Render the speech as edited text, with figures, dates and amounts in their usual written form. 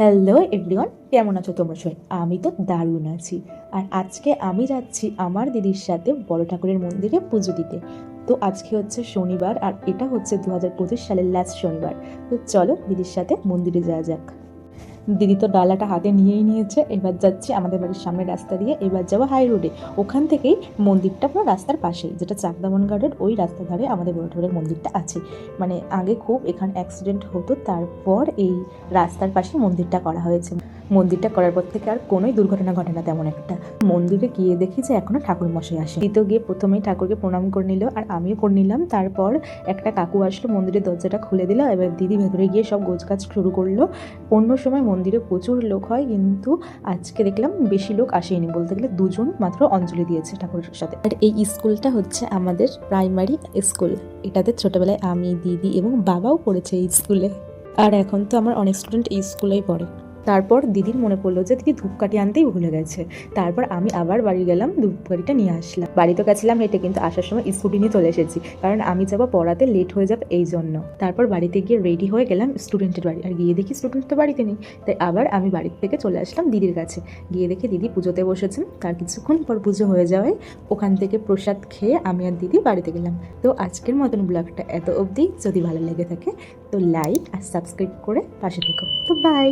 Hello everyone, কেমন আছো তোমরা সবাই? আমি তো দারুণ আছি। আর আজকে আমি যাচ্ছি আমার দিদির সাথে বড় ঠাকুরের মন্দিরে পুজো দিতে। তো আজকে হচ্ছে শনিবার, আর এটা হচ্ছে 2025 সালের লাস্ট শনিবার। তো চলো দিদির সাথে মন্দিরে যাওয়া যাক। দিদি তো ডালাটা হাতে নিয়েই নিয়েছে। এবার যাচ্ছি আমাদের বাড়ির সামনের রাস্তা দিয়ে, এবার যাবো হাই রোডে। ওখান থেকেই মন্দিরটা পুরো রাস্তার পাশেই, যেটা চাকদামন গার্ডের ওই রাস্তার ধারে আমাদের বড় ঠাকুরের মন্দিরটা আছে। মানে আগে খুব এখানে অ্যাক্সিডেন্ট হতো, তারপর এই রাস্তার পাশে মন্দিরটা করা হয়েছে। মন্দিরটা করার পর থেকে আর কোনোই দুর্ঘটনা ঘটে না তেমন একটা। মন্দিরে গিয়ে দেখি যে এখনো ঠাকুর মশাই আসে। দিদি গিয়ে প্রথমেই ঠাকুরকে প্রণাম করে নিল, আর আমিও করে নিলাম। তারপর একটা কাকু আসলো, মন্দিরের দরজাটা খুলে দিল। এবার দিদি ভেতরে গিয়ে সব গোছগাছ শুরু করলো। অন্য সময় মন্দিরে প্রচুর লোক হয়, কিন্তু আজকে দেখলাম বেশি লোক আসেনি, বলতে গেলে দুজন মাত্র অঞ্জলি দিয়েছে ঠাকুরের সাথে। আর এই স্কুলটা হচ্ছে আমাদের প্রাইমারি স্কুল। এটাতে ছোটবেলায় আমি, দিদি এবং বাবাও পড়েছে এই স্কুলে। আর এখন তো আমার অনেক স্টুডেন্ট এই স্কুলেই পড়ে। তারপর দিদির মনে পড়লো যে দিদি ধূপকাঠি আনতেই ভুলে গেছে। তারপর আমি আবার বাড়ি গেলাম, ধূপকাঠিটা নিয়ে আসলাম। বাড়িতে গেছিলাম হেঁটে, কিন্তু আসার সময় স্কুটি নিয়ে চলে এসেছি, কারণ আমি যাবো পড়াতে, লেট হয়ে যাবে এই জন্য। তারপর বাড়িতে গিয়ে রেডি হয়ে গেলাম স্টুডেন্টের বাড়ি, আর গিয়ে দেখি স্টুডেন্ট তো বাড়িতে নেই। তাই আবার আমি বাড়ির থেকে চলে আসলাম দিদির কাছে। গিয়ে দেখি দিদি পুজোতে বসেছেন। তার কিছুক্ষণ পর পুজো হয়ে যাওয়ায় ওখান থেকে প্রসাদ খেয়ে আমি আর দিদি বাড়িতে গেলাম। তো আজকের মতন ব্লগটা এত অবধি। যদি ভালো লেগে থাকে তো লাইক আর সাবস্ক্রাইব করে পাশে থেকো। তো বাই।